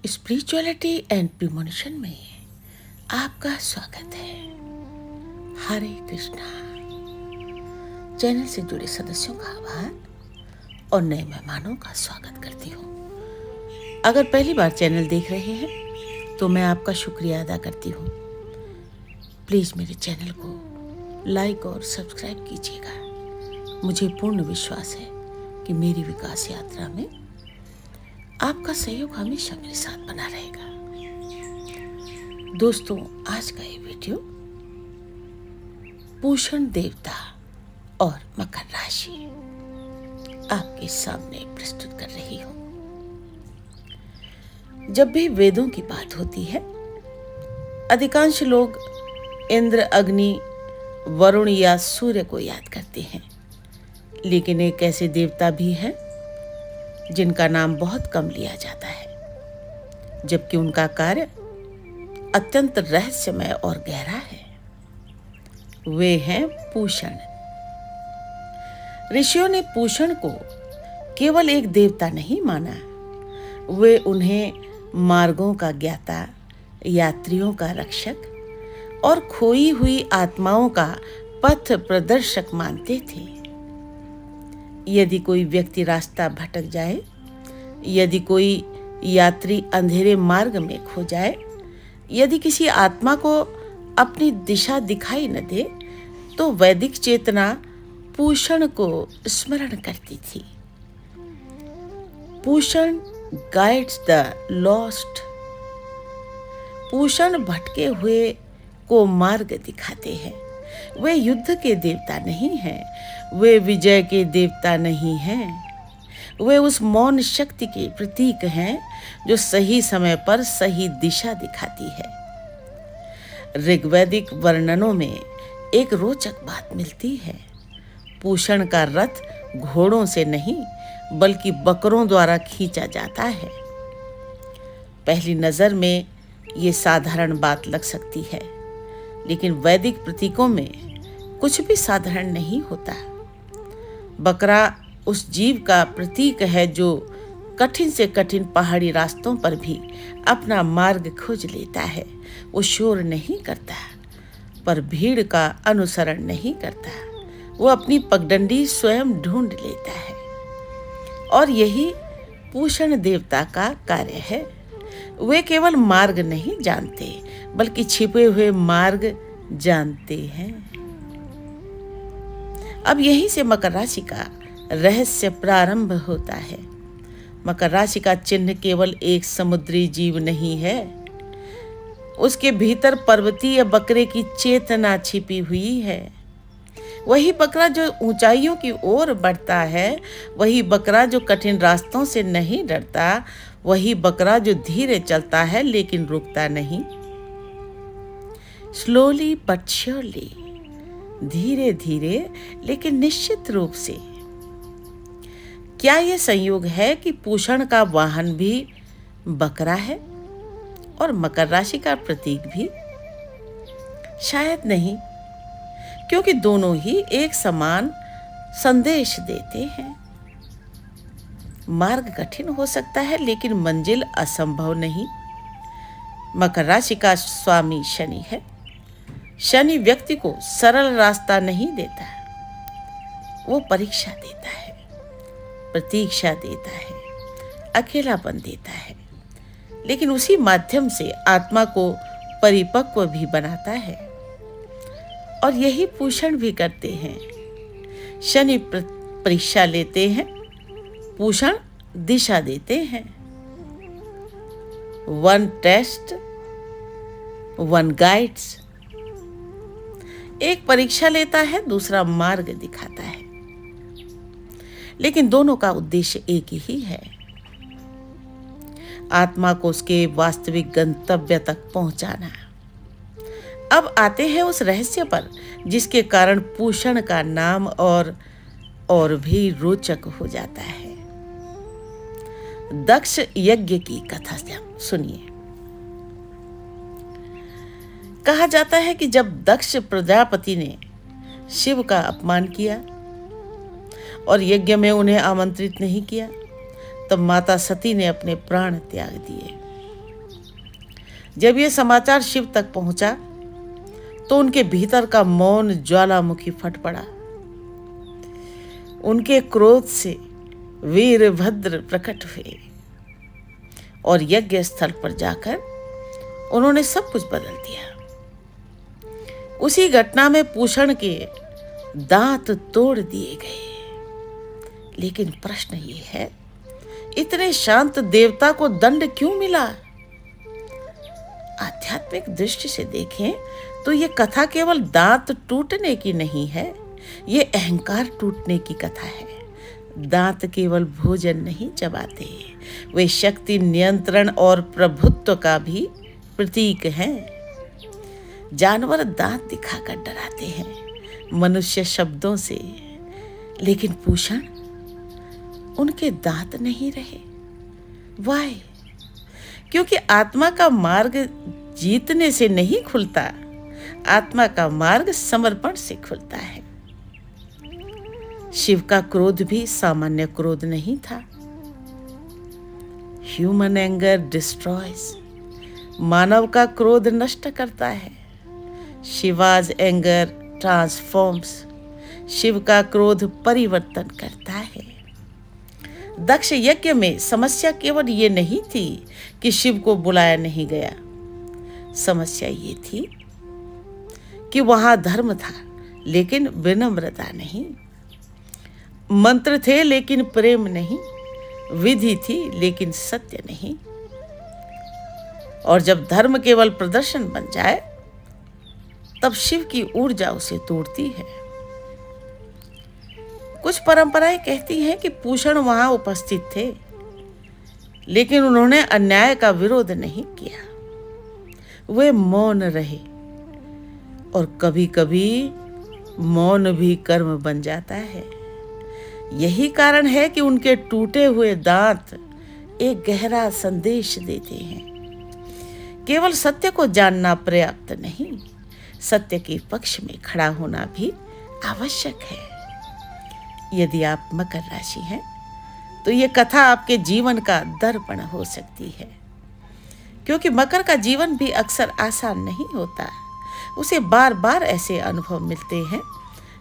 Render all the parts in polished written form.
Spirituality and premonition में आपका स्वागत है। हरे कृष्णा। चैनल से जुड़े सदस्यों का आभार और नए मेहमानों का स्वागत करती हूँ। अगर पहली बार चैनल देख रहे हैं तो मैं आपका शुक्रिया अदा करती हूँ। प्लीज़ मेरे चैनल को लाइक और सब्सक्राइब कीजिएगा। मुझे पूर्ण विश्वास है कि मेरी विकास यात्रा में आपका सहयोग हमेशा मेरे साथ बना रहेगा। दोस्तों, आज का ये वीडियो पूषण देवता और मकर राशि आपके सामने प्रस्तुत कर रही हूं। जब भी वेदों की बात होती है, अधिकांश लोग इंद्र, अग्नि, वरुण या सूर्य को याद करते हैं, लेकिन एक ऐसे देवता भी हैं जिनका नाम बहुत कम लिया जाता है, जबकि उनका कार्य अत्यंत रहस्यमय और गहरा है। वे हैं पूषण। ऋषियों ने पूषण को केवल एक देवता नहीं माना, वे उन्हें मार्गों का ज्ञाता, यात्रियों का रक्षक और खोई हुई आत्माओं का पथ प्रदर्शक मानते थे। यदि कोई व्यक्ति रास्ता भटक जाए, यदि कोई यात्री अंधेरे मार्ग में खो जाए, यदि किसी आत्मा को अपनी दिशा दिखाई न दे, तो वैदिक चेतना पूषण को स्मरण करती थी। Pushan guides the lost. Pushan भटके हुए को मार्ग दिखाते हैं। वे युद्ध के देवता नहीं हैं, वे विजय के देवता नहीं हैं। वे उस मौन शक्ति के प्रतीक हैं जो सही समय पर सही दिशा दिखाती है। ऋग्वैदिक वर्णनों में एक रोचक बात मिलती है। पूषण का रथ घोड़ों से नहीं बल्कि बकरों द्वारा खींचा जाता है। पहली नजर में ये साधारण बात लग सकती है, लेकिन वैदिक प्रतीकों में कुछ भी साधारण नहीं होता। बकरा उस जीव का प्रतीक है जो कठिन से कठिन पहाड़ी रास्तों पर भी अपना मार्ग खोज लेता है। वो शोर नहीं करता, पर भीड़ का अनुसरण नहीं करता। वो अपनी पगडंडी स्वयं ढूंढ लेता है। और यही पूषण देवता का कार्य है। वे केवल मार्ग नहीं जानते, बल्कि छिपे हुए मार्ग जानते हैं। अब यहीं से मकर राशि का रहस्य प्रारंभ होता है। मकर राशि का चिन्ह केवल एक समुद्री जीव नहीं है, उसके भीतर पर्वतीय बकरे की चेतना छिपी हुई है। वही बकरा जो ऊंचाइयों की ओर बढ़ता है, वही बकरा जो कठिन रास्तों से नहीं डरता, वही बकरा जो धीरे चलता है लेकिन रुकता नहीं। स्लोली बट श्योरली, धीरे धीरे लेकिन निश्चित रूप से। क्या यह संयोग है कि पूषण का वाहन भी बकरा है और मकर राशि का प्रतीक भी? शायद नहीं, क्योंकि दोनों ही एक समान संदेश देते हैं। मार्ग कठिन हो सकता है, लेकिन मंजिल असंभव नहीं। मकर राशि का स्वामी शनि है। शनि व्यक्ति को सरल रास्ता नहीं देता, वो परीक्षा देता है, प्रतीक्षा देता है, अकेलापन देता है, लेकिन उसी माध्यम से आत्मा को परिपक्व भी बनाता है। और यही पूषण भी करते हैं। शनि परीक्षा लेते हैं, पूषण दिशा देते हैं। One test, one guides. एक परीक्षा लेता है, दूसरा मार्ग दिखाता है, लेकिन दोनों का उद्देश्य एक ही है, आत्मा को उसके वास्तविक गंतव्य तक पहुंचाना। अब आते हैं उस रहस्य पर जिसके कारण पूषण का नाम और भी रोचक हो जाता है। दक्ष यज्ञ की कथा सुनिए। कहा जाता है कि जब दक्ष प्रजापति ने शिव का अपमान किया और यज्ञ में उन्हें आमंत्रित नहीं किया, तब माता सती ने अपने प्राण त्याग दिए। जब ये समाचार शिव तक पहुंचा तो उनके भीतर का मौन ज्वालामुखी फट पड़ा। उनके क्रोध से वीरभद्र प्रकट हुए और यज्ञ स्थल पर जाकर उन्होंने सब कुछ बदल दिया। उसी घटना में पूषण के दांत तोड़ दिए गए। लेकिन प्रश्न ये है, इतने शांत देवता को दंड क्यों मिला? आध्यात्मिक दृष्टि से देखें तो ये कथा केवल दांत टूटने की नहीं है, ये अहंकार टूटने की कथा है। दांत केवल भोजन नहीं चबाते, वे शक्ति, नियंत्रण और प्रभुत्व का भी प्रतीक हैं। जानवर दांत दिखाकर डराते हैं, मनुष्य शब्दों से, लेकिन पूषण, उनके दांत नहीं रहे। वाय? क्योंकि आत्मा का मार्ग जीतने से नहीं खुलता, आत्मा का मार्ग समर्पण से खुलता है। शिव का क्रोध भी सामान्य क्रोध नहीं था। ह्यूमन एंगर डिस्ट्रॉयज, मानव का क्रोध नष्ट करता है। शिवाज एंगर ट्रांसफॉर्म्स, शिव का क्रोध परिवर्तन करता है। दक्ष यज्ञ में समस्या केवल ये नहीं थी कि शिव को बुलाया नहीं गया, समस्या ये थी कि वहां धर्म था लेकिन विनम्रता नहीं, मंत्र थे लेकिन प्रेम नहीं, विधि थी लेकिन सत्य नहीं। और जब धर्म केवल प्रदर्शन बन जाए तब शिव की ऊर्जा उसे तोड़ती है। कुछ परंपराएं कहती हैं कि पूषण वहां उपस्थित थे लेकिन उन्होंने अन्याय का विरोध नहीं किया, वे मौन रहे। और कभी कभी मौन भी कर्म बन जाता है। यही कारण है कि उनके टूटे हुए दांत एक गहरा संदेश देते हैं। केवल सत्य को जानना पर्याप्त नहीं, सत्य के पक्ष में खड़ा होना भी आवश्यक है। यदि आप मकर राशि हैं तो ये कथा आपके जीवन का दर्पण हो सकती है, क्योंकि मकर का जीवन भी अक्सर आसान नहीं होता। उसे बार बार ऐसे अनुभव मिलते हैं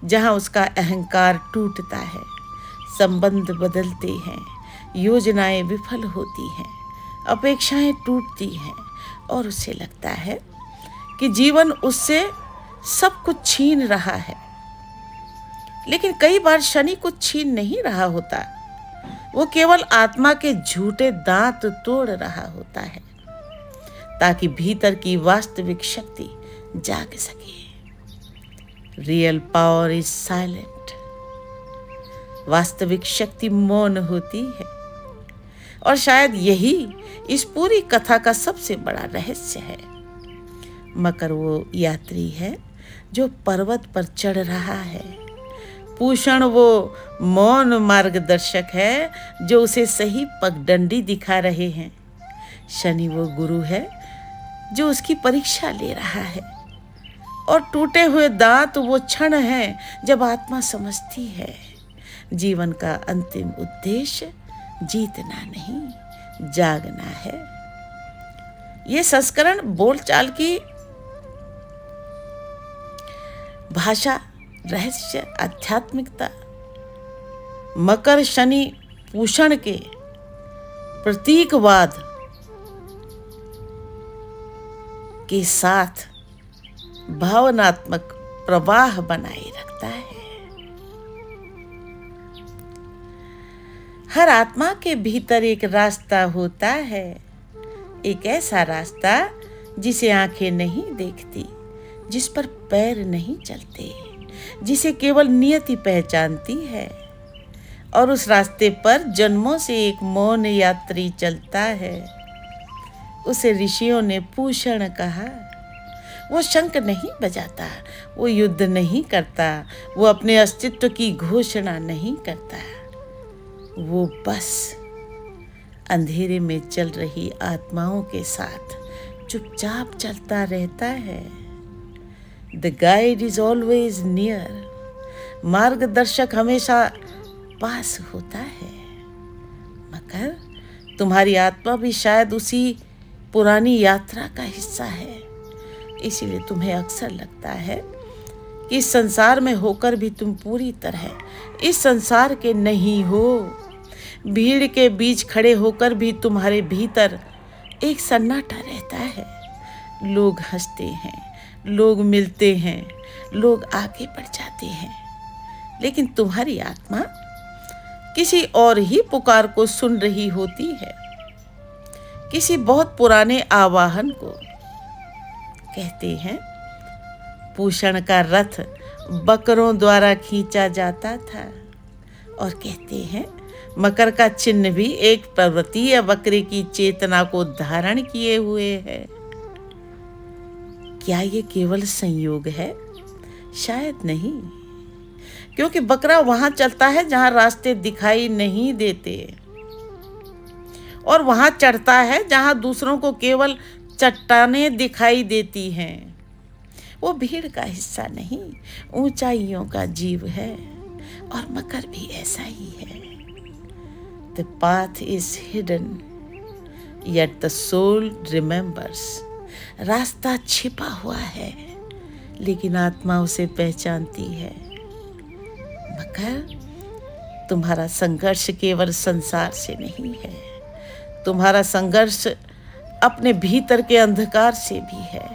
जहां उसका अहंकार टूटता है, संबंध बदलते हैं, योजनाएं विफल होती हैं, अपेक्षाएं टूटती हैं और उसे लगता है कि जीवन उससे सब कुछ छीन रहा है। लेकिन कई बार शनि कुछ छीन नहीं रहा होता, वो केवल आत्मा के झूठे दांत तोड़ रहा होता है ताकि भीतर की वास्तविक शक्ति जाग सके। रियल पावर इज साइलेंट, वास्तविक शक्ति मौन होती है। और शायद यही इस पूरी कथा का सबसे बड़ा रहस्य है। मकर वो यात्री है जो पर्वत पर चढ़ रहा है, पूषण वो मौन मार्गदर्शक है जो उसे सही पगडंडी दिखा रहे हैं, शनि वो गुरु है जो उसकी परीक्षा ले रहा है, और टूटे हुए दांत वो क्षण है जब आत्मा समझती है जीवन का अंतिम उद्देश्य जीतना नहीं, जागना है। ये संस्करण बोलचाल की भाषा, रहस्य, आध्यात्मिकता, मकर शनि पूषण के प्रतीकवाद के साथ भावनात्मक प्रवाह बनाए रखता है। हर आत्मा के भीतर एक रास्ता होता है, एक ऐसा रास्ता जिसे आंखें नहीं देखती, जिस पर पैर नहीं चलते, जिसे केवल नियति पहचानती है। और उस रास्ते पर जन्मों से एक मौन यात्री चलता है। उसे ऋषियों ने पूषण कहा। वो शंख नहीं बजाता, वो युद्ध नहीं करता, वो अपने अस्तित्व की घोषणा नहीं करता, वो बस अंधेरे में चल रही आत्माओं के साथ चुपचाप चलता रहता है। The guide is always near, मार्गदर्शक हमेशा पास होता है। मगर तुम्हारी आत्मा भी शायद उसी पुरानी यात्रा का हिस्सा है। इसीलिए तुम्हें अक्सर लगता है कि इस संसार में होकर भी तुम पूरी तरह इस संसार के नहीं हो। भीड़ के बीच खड़े होकर भी तुम्हारे भीतर एक सन्नाटा रहता है। लोग हंसते हैं, लोग मिलते हैं, लोग आगे बढ़ जाते हैं, लेकिन तुम्हारी आत्मा किसी और ही पुकार को सुन रही होती है, किसी बहुत पुराने आवाहन को। कहते हैं पूषण का रथ बकरों द्वारा खींचा जाता था, और कहते हैं मकर का चिन्ह भी एक पर्वतीय बकरे की चेतना को धारण किए हुए है। क्या ये केवल संयोग है? शायद नहीं, क्योंकि बकरा वहां चलता है जहां रास्ते दिखाई नहीं देते, और वहां चढ़ता है जहां दूसरों को केवल चट्टानें दिखाई देती हैं। वो भीड़ का हिस्सा नहीं, ऊंचाइयों का जीव है, और मकर भी ऐसा ही है। The path is hidden, yet the soul remembers. रास्ता छिपा हुआ है, लेकिन आत्मा उसे पहचानती है। मगर तुम्हारा संघर्ष केवल संसार से नहीं है, तुम्हारा संघर्ष अपने भीतर के अंधकार से भी है।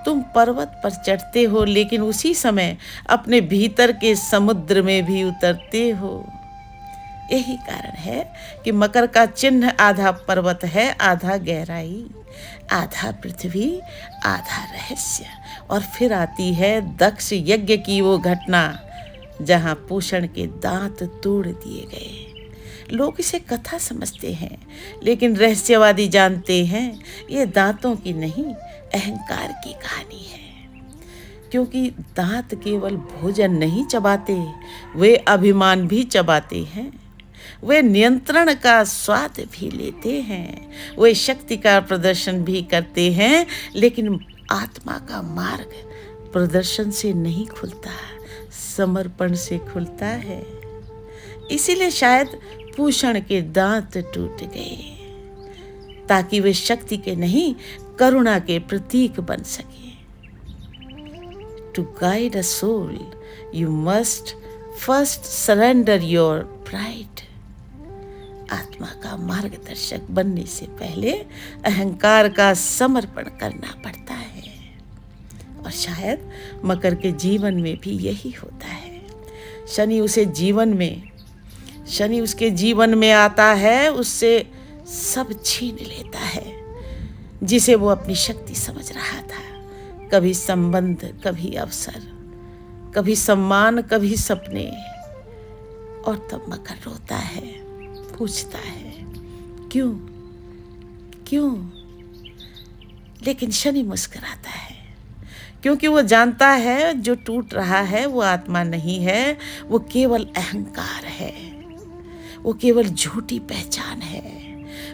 तुम पर्वत पर चढ़ते हो, लेकिन उसी समय अपने भीतर के समुद्र में भी उतरते हो। यही कारण है कि मकर का चिन्ह आधा पर्वत है, आधा गहराई, आधा पृथ्वी, आधा रहस्य। और फिर आती है दक्ष यज्ञ की वो घटना जहां पूषण के दांत तोड़ दिए गए। लोग इसे कथा समझते हैं, लेकिन रहस्यवादी जानते हैं ये दांतों की नहीं, अहंकार की कहानी है। क्योंकि दांत केवल भोजन नहीं चबाते, वे अभिमान भी चबाते हैं। वे नियंत्रण का स्वाद भी लेते हैं, वे शक्ति का प्रदर्शन भी करते हैं, लेकिन आत्मा का मार्ग प्रदर्शन से नहीं खुलता, समर्पण से खुलता है। इसीलिए शायद पूषण के दांत टूट गए, ताकि वे शक्ति के नहीं, करुणा के प्रतीक बन सके। To guide a soul, you must first surrender your pride. आत्मा का मार्गदर्शक बनने से पहले अहंकार का समर्पण करना पड़ता है। और शायद मकर के जीवन में भी यही होता है। शनि उसके जीवन में आता है, उससे सब छीन लेता है जिसे वो अपनी शक्ति समझ रहा था। कभी संबंध, कभी अवसर, कभी सम्मान, कभी सपने। और तब मकर रोता है, पूछता है क्यों क्यों, लेकिन शनि मुस्कुराता है, क्योंकि वो जानता है जो टूट रहा है वो आत्मा नहीं है, वो केवल अहंकार है, वो केवल झूठी पहचान है,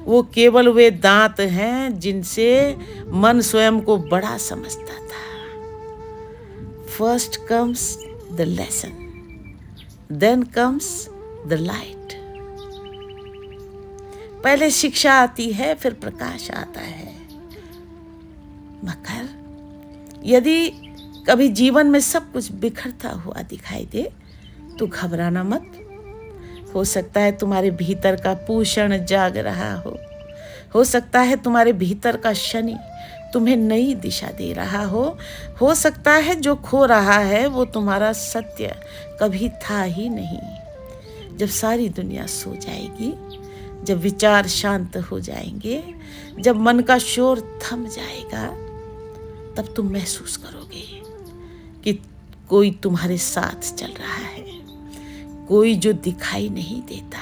वो केवल वे दांत हैं जिनसे मन स्वयं को बड़ा समझता था। First comes the lesson, then comes the light. पहले शिक्षा आती है, फिर प्रकाश आता है। मकर, यदि कभी जीवन में सब कुछ बिखरता हुआ दिखाई दे तो घबराना मत। हो सकता है तुम्हारे भीतर का पूषण जाग रहा हो सकता है तुम्हारे भीतर का शनि तुम्हें नई दिशा दे रहा हो सकता है जो खो रहा है वो तुम्हारा सत्य कभी था ही नहीं। जब सारी दुनिया सो जाएगी, जब विचार शांत हो जाएंगे, जब मन का शोर थम जाएगा, तब तुम महसूस करोगे कि कोई तुम्हारे साथ चल रहा है, कोई जो दिखाई नहीं देता,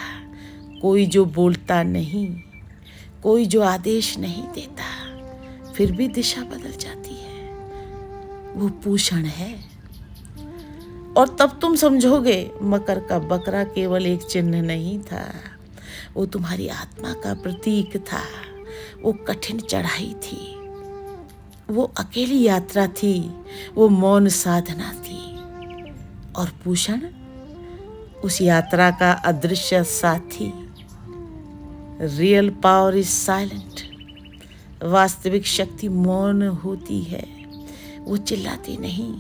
कोई जो बोलता नहीं, कोई जो आदेश नहीं देता, फिर भी दिशा बदल जाती है। वो पूषण है। और तब तुम समझोगे मकर का बकरा केवल एक चिन्ह नहीं था, वो तुम्हारी आत्मा का प्रतीक था। वो कठिन चढ़ाई थी, वो अकेली यात्रा थी, वो मौन साधना थी। और पूषण उस यात्रा का अदृश्य साथी। रियल पावर इज साइलेंट, वास्तविक शक्ति मौन होती है। वो चिल्लाती नहीं,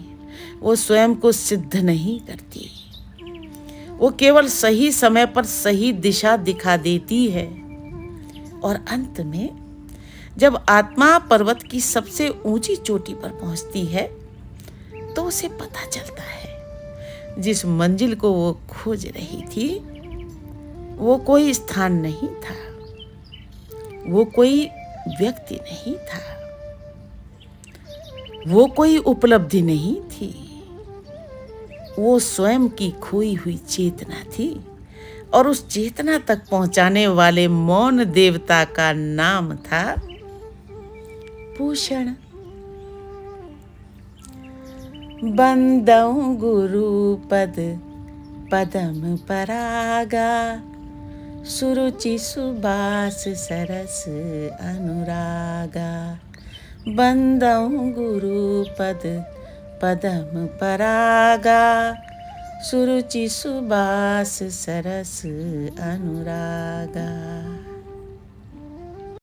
वो स्वयं को सिद्ध नहीं करती, वो केवल सही समय पर सही दिशा दिखा देती है। और अंत में जब आत्मा पर्वत की सबसे ऊंची चोटी पर पहुंचती है तो उसे पता चलता है जिस मंजिल को वो खोज रही थी वो कोई स्थान नहीं था, वो कोई व्यक्ति नहीं था, वो कोई उपलब्धि नहीं थी, वो स्वयं की खोई हुई चेतना थी। और उस चेतना तक पहुंचाने वाले मौन देवता का नाम था भूषण। बंदौ गुरु पद पदम परागा, सुरुचि सुबास सरस अनुरागा। बंदौ गुरु पद पदम परागा, सुरुचि सुबास सरस अनुरागा।